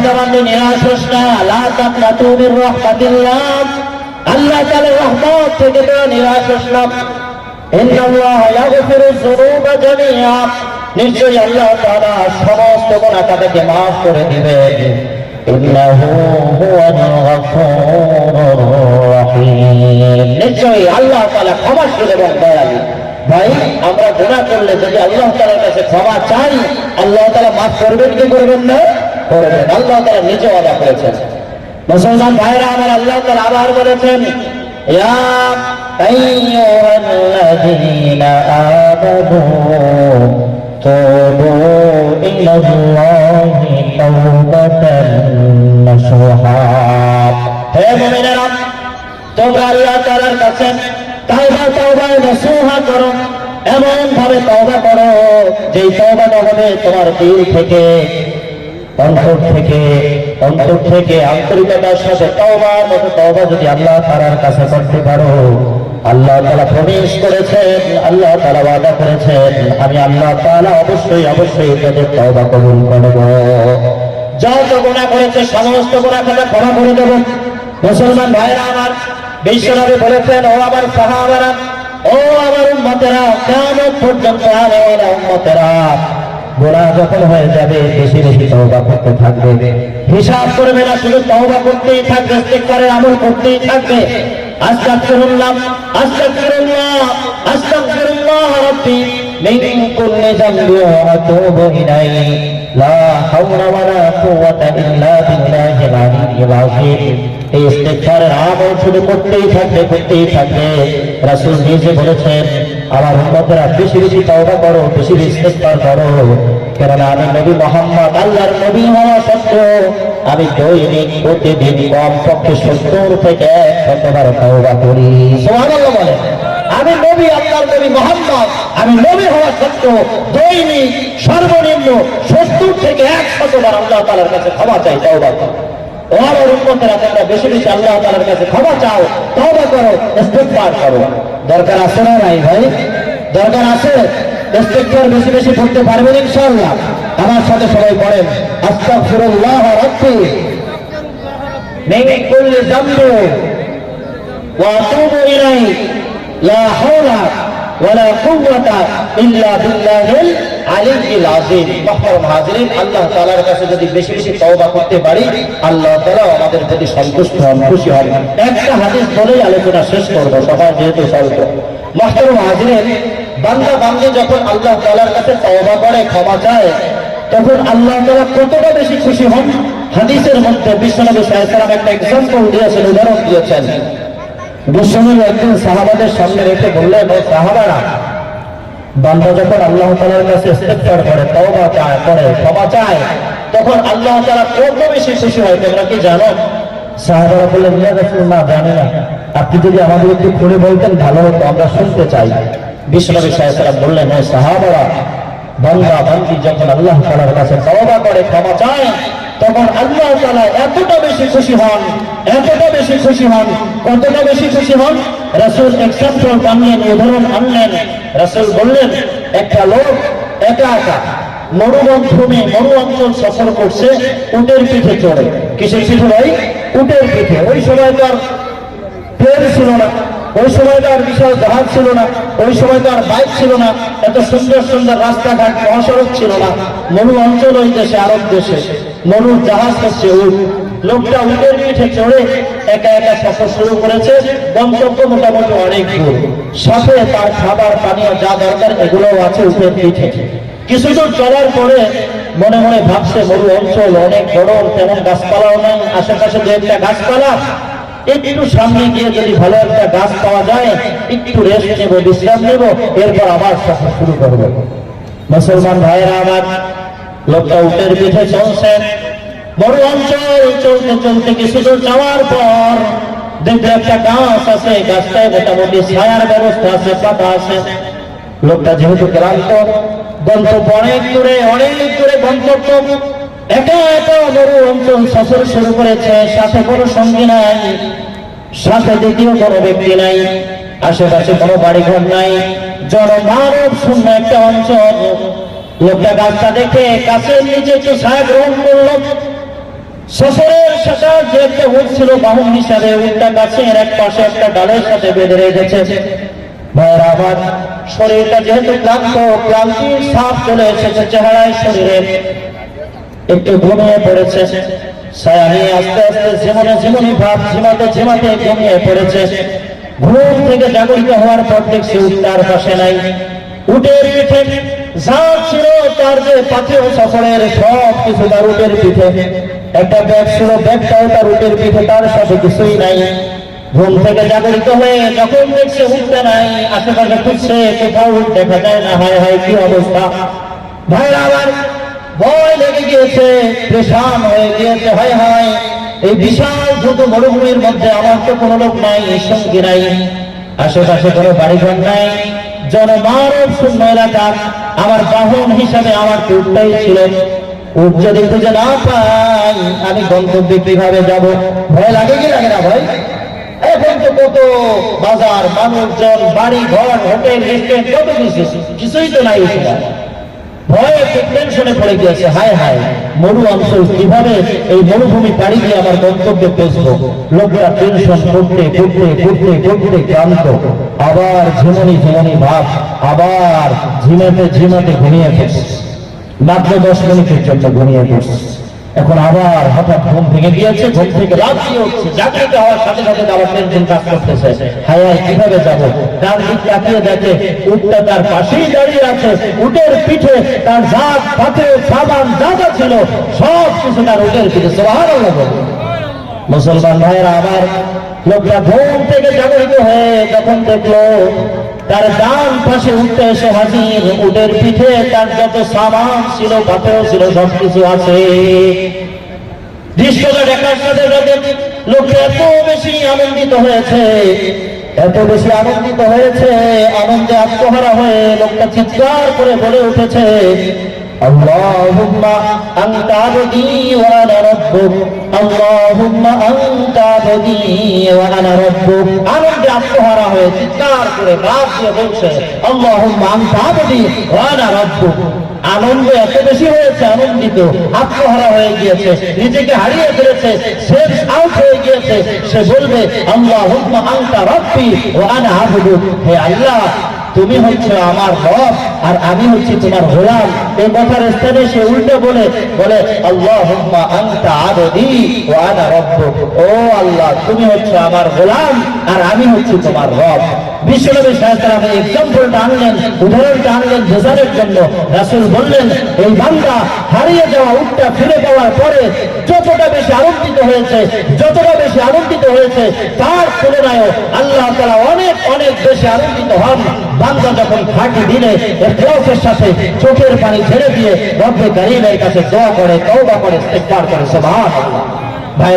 বান্দা বান্দি নিরাশ হোস না, লা তাকনাতু মির রাহমাতিল্লাহ, আল্লাহ তাআলার রহমত থেকে তো নিরাশ হোস না। ইন্নাল্লাহ ইয়াগফিরু যুনুবা জামিআ, নিশ্চয়ই আল্লাহ তাআলা সমস্ত গুনাহ তাদেরকে মাফ করে দিবেন। ইন্নাহু হুয়াল গফুরুর রহিম, নিশ্চয়ই আল্লাহ তাআলা ক্ষমাশীল এবং দয়ালু। ভাই, আমরা গুনাহ করলে যদি আল্লাহ তাআলার কাছে ক্ষমা চাই, আল্লাহ তাআলা মাফ করবেন কি করবেন না? করবেন। আল্লাহ তাআলা নিজে ওয়াদা করেছেন। মুসলমান ভাইরা আমার, আল্লাহ তাআলা আবার বলেছেন, ইয়া আইয়ুহাল্লাযীনা আমানু তুবু ইলাল্লাহি তাওবাতান নাসুহা, হে মুমিনেরা, তোমরা আল্লাহ তাআলার কাছে তাওবা নাসুহা করো, এমন ভাবে তওবা করো যেই তওবাটা হবে তোমার দিল থেকে, অন্তর থেকে আন্তরিকতার সাথে তওবার মতো তওবা যদি আল্লাহ তাআলার কাছে করতে পারো, আল্লাহ তাআলা প্রবেশ করেছেন, আল্লাহ তাআলা ওয়াদা করেছেন, আমি আল্লাহ তাআলা অবশ্যই তাদের তওবা কবুল করব। যত গুনাহ করেছে সমস্ত গুনাহ ক্ষমা করে দেব। মুসলমান ভাইরা আমার, বিশ্বনবী বলেছেন, ও আমার সাহাবারা, ও আমার উম্মতেরা, কিয়ামত পর্যন্ত আমার উম্মতেরা গুনাহ যখন হয়ে যাবে বেশি বেশি তওবা করতে থাকবে, হিসাব করবে না, শুধু তওবা করতেই থাকবে, ইস্তিগফারের আমল করতেই থাকবে। আস্তাগফিরুল্লাহ আস্তাগফিরুল্লাহ আস্তাগফিরুল্লাহ রাব্বি মিন কুল্লি যামবি ওয়া আতুবু ইলাইহি, লা হাওলা ওয়ালা কুওয়াতা ইল্লা বিল্লাহিল আলিয়্যিল আযীম। এই ইস্তিগফারের আমল শুধু করতেই থাকবে। রাসূল নিজে বলেছেন, আমার উম্মতেরা বেশি বেশি তওবা করো, বেশি বেশি ইস্তিগফার করো, কারণ আমি নবী মুহাম্মদ আল্লাহর নবী হওয়া সত্ত্বেও আমি দৈনিক প্রতিদিন কমপক্ষে 70 থেকে 100 বার তওবা করি। সুবহানাল্লাহ বলেন। আমি নবী, আল্লাহর নবী মুহাম্মদ, আমি নবী হওয়া সত্ত্বেও দৈনিক সর্বনিম্ন 70 থেকে 100 বার আল্লাহ তাআলার কাছে ক্ষমা চাই, তওবা করি। ও আমার উম্মতেরা, তোমরা বেশি বেশি আল্লাহ তাআলার কাছে ক্ষমা চাও, তওবা করো, ইস্তিগফার করো। দরকার আছে না নাই ভাই? দরকার আছে। ইস্তিগফার বেশি বেশি পড়তে পারবেন ইনশাআল্লাহ। আমার সাথে সবাই পড়েন, আস্তাগফিরুল্লাহ রাব্বি মিন কুল্লি যামবি ওয়া আতুবু ইলাইহি, লা হাওলা ওয়ালা কুওয়াতা ইল্লা বিল্লাহিল আলিয়্যিল আযীম। মুহতারাম হাজিরিন, আল্লাহ তাআলার কাছে যদি বেশি বেশি তওবা করতে পারি, আল্লাহ তাআলা আমাদের প্রতি সন্তুষ্ট হন, খুশি হন। একটা হাদিস বলেই আলোচনা শেষ করব, সবাই যেহেতু স্বল্প। মুহতারাম হাজিরিন, বান্দা বান্দী যখন আল্লাহ তাআলার কাছে তওবা করে, ক্ষমা চায়, তখন আল্লাহ তাআলা কতটা বেশি খুশি হন। হাদিসের মধ্যে বিশ্বনবী সাল্লাল্লাহু আলাইহি ওয়াসাল্লাম একটা এক্সাম্পল দিয়েছেন, উদাহরণ দিয়েছেন। বিশ্বনবী একদিন সাহাবাদের সামনে রেখে বললেন, ও সাহাবারা, বান্দা যখন আল্লাহ তাআলার কাছে ইস্তিগফার করে, তওবা করে, ক্ষমা চায়, তখন আল্লাহ তাআলা কত বেশি খুশি হয় তোমরা কি জানো? সাহাবারা বললেন, ইয়া রাসূলুল্লাহ, জানি না, আপনি যদি আমাদের একটু খুলে বলতেন ভালো হতো, আমরা শুনতে চাই। বিশ্বনবী সাল্লাল্লাহু আলাইহি ওয়াসাল্লাম বললেন, ও সাহাবারা, বান্দা বান্দী যখন আল্লাহ তাআলার কাছে তওবা করে, ক্ষমা চায়, তখন আল্লাহ তাআলা এতটা বেশি খুশি হন, কতটা বেশি খুশি হন। রাসূল এক্সাম্পল আনলেন, উদাহরণ আনলেন। রাসূল বললেন, একটা লোক একা মরু অঞ্চল সফর করছে উটের পিঠে চড়ে। কিসের পিঠে ভাই? উটের পিঠে। ওই সময় তো আর প্লেন ছিল না, ওই সময় তো আর বিশাল জাহাজ ছিল না, ওই সময় তো আর বাইক ছিল না, এত সুন্দর সুন্দর রাস্তাঘাট, মহাসড়ক ছিল না। মরু অঞ্চল ওই দেশে, আরব দেশে মরুর জাহাজ হচ্ছে উট। লোকটা উটের পিঠে চড়ে একা সফর শুরু করেছে। গন্তব্য মোটামুটি অনেক দূর, সাথে তার খাবার পানীয় যা দরকার এগুলোও আছে উটের পিঠে। কিছু দূর চলার পরে মনে মনে ভাবছে, মরু অঞ্চল, অনেক গরম, তেমন গাছপালাও নাই, আশেপাশে দু একটা গাছপালা, একটু সামনে গিয়ে যদি ভালো একটা গাছ পাওয়া যায়, একটু রেস্ট নেব, বিশ্রাম নেব, এরপর আবার সফর শুরু করব। মুসলমান ভাইরা আমার, লোকটা উটের পিঠে চলছেন। মরু অঞ্চল চলতে কিছু দূর যাওয়ার পর দেখবে একটা গাছ আছে, গাছটায় মোটামুটি ছায়ার ব্যবস্থা আছে, পাতা আছে। লোকটা যেহেতু ক্লান্ত, গন্তব্য অনেক দূরে গন্তব্য, একা মরু অঞ্চল সফর শুরু করেছে। সাথে কোনো সঙ্গী নাই, সাথে দ্বিতীয় কোনো ব্যক্তি নাই, আশেপাশে কোনো বাড়িঘর নাই, জনমানব শূন্য একটা অঞ্চল। লোকটা গাছটা দেখে গাছের নিচে একটু ছায়া গ্রহণ করল। সফরের সাথে যে একটা উট ছিল বাহন হিসাবে, উটটা গাছের এক পাশে একটা ডালের সাথে বেঁধে রেখেছে। ভাইরা আমার, শরীরটা যেহেতু ক্লান্তির ছাপ চলে এসেছে চেহারায়, শরীরে একটু ঘুমিয়ে পড়েছে। ছায়া নিয়ে আস্তে আস্তে ঝিমনি ভাব, ঝিমাতে ঘুমিয়ে পড়েছে। ঘুম থেকে জাগরিত হওয়ার পর দেখছে উট তার পাশে নাই। উটের পিঠে যা ছিল তার যে পাথেয় সফরের সব কিছু তার উটের পিঠে। একটা ব্যাগ ছিল, ব্যাগটাও তার উটের পিঠে, তার সাথে কিছুই নাই। ঘুম থেকে জাগরিত হয়ে যখন দেখছে উঠতে নাই, আশেপাশে খুঁজছে, কোথাও উঠ দেখা যায় না। হায় হায়, কি অবস্থা! ভাইরা আমার, ভয় লেগে গিয়েছে, পেরেশান হয়ে গিয়েছে। হায় হায়, এই বিশাল দ্রুত মরুভূমির মধ্যে আমার তো কোনো লোক নাই, সঙ্গী নাই, আশেপাশে কোনো বাড়িঘর নাই, জনমানব শূন্য এলাকা। আমার বাহন হিসাবে আমার উটটাই ছিল। উট যদি খুঁজে না পাই, আমি গন্তব্যে কিভাবে যাব? ভয় লাগে কি লাগে না ভাই? এখন তো কত বাজার, মানুষজন, বাড়ি ঘর, হোটেল, রেস্টুরেন্ট, কত কিছুই তো নাই। ভয়ে টেনশনে পড়ে গিয়েছে। হায় হায়, মরু অঞ্চল, কিভাবে এই মরুভূমি পাড়ি দিয়ে আমার গন্তব্যে পৌঁছবো? লোকরা টেনশন করতে ক্লান্ত, আবার ঝিমনি ভাব, আবার ঝিমাতে ঘুমিয়ে পড়ছে। মাত্র 10 মিনিটের জন্য ঘুমিয়ে পড়ছে। এখন আবার হঠাৎ ঘুম ভেঙে গিয়েছে, ঘুম থেকে লাফিয়ে উঠছে। জাগরিত হওয়ার সাথে সাথে আবার টেনশন কাজ করতেছে। হায় হায়, কিভাবে যাব? ডান দিক তাকিয়ে দেখে উটটা তার পাশেই দাঁড়িয়ে আছে। উটের পিঠে তার জাত পাথে সাবান যা যা ছিল সব কিছু তার উটের পিঠে। সুবহানাল্লাহ। মুসলমান ভাইয়েরা আমার, লোকটা ঘুম থেকে জাগরিত হয়ে যখন দেখলো তার ডান পাশে উঠতে এসে হাজির, উটের পিঠে তার যত সামান ছিল, পাথেও ছিল, সবকিছু আছে। দৃশ্যটা দেখার সাথে সাথে লোকটা এত বেশি আনন্দিত হয়েছে, আনন্দে আত্মহারা হয়ে লোকটা চিৎকার করে বলে উঠেছে, আল্লাহুম্মা আনতা আবদি ওয়া আনা রাব্বুক, আল্লাহুম্মা আনতা আবদি ওয়া আনা রাব্বুক। আনন্দে আত্মহারা হয়ে চিৎকার করে লাফ দিয়ে বলছে, আল্লাহুম্মা আনতা আবদি ওয়া আনা রাব্বুক। আনন্দ এত বেশি হয়েছে, আনন্দিত, আত্মহারা হয়ে গিয়েছে, নিজেকে হারিয়ে ফেলেছে, সেলফ আউট হয়ে গিয়েছে। সে বলবে, আল্লাহুম্মা আনতা রাব্বি ওয়া আনা আবদুক। হে আল্লাহ, তুমি হচ্ছে আমার রব আর আমি হচ্ছি তোমার গোলাম। এই কথার স্থানে সে উল্টে বলে আল্লাহুম্মা আনতা আবদি ওয়া আনা রাব্বুক। ও আল্লাহ, তুমি হচ্ছে আমার গোলাম আর আমি হচ্ছি তোমার রব। বিশ্বনবী সাল্লাল্লাহু আলাইহি ওয়াসাল্লাম এক্সাম্পলটা আনলেন, উদাহরণটা আনলেন বোঝানোর জন্য। রাসূল বললেন, এই বান্দা হারিয়ে যাওয়া উটটা ফিরে পাওয়ার পরে যতটা বেশি আনন্দিত হয়েছে তার তুলনায় আল্লাহ তাআলা অনেক বেশি আনন্দিত হন বান্দা যখন খাঁটি দিনে ইখলাসের সাথে চোখের পানি ছেড়ে দিয়ে রব্বে কারীমের কাছে দোয়া করে, তওবা করে, ইস্তিগফার করে। সুবহানাল্লাহ।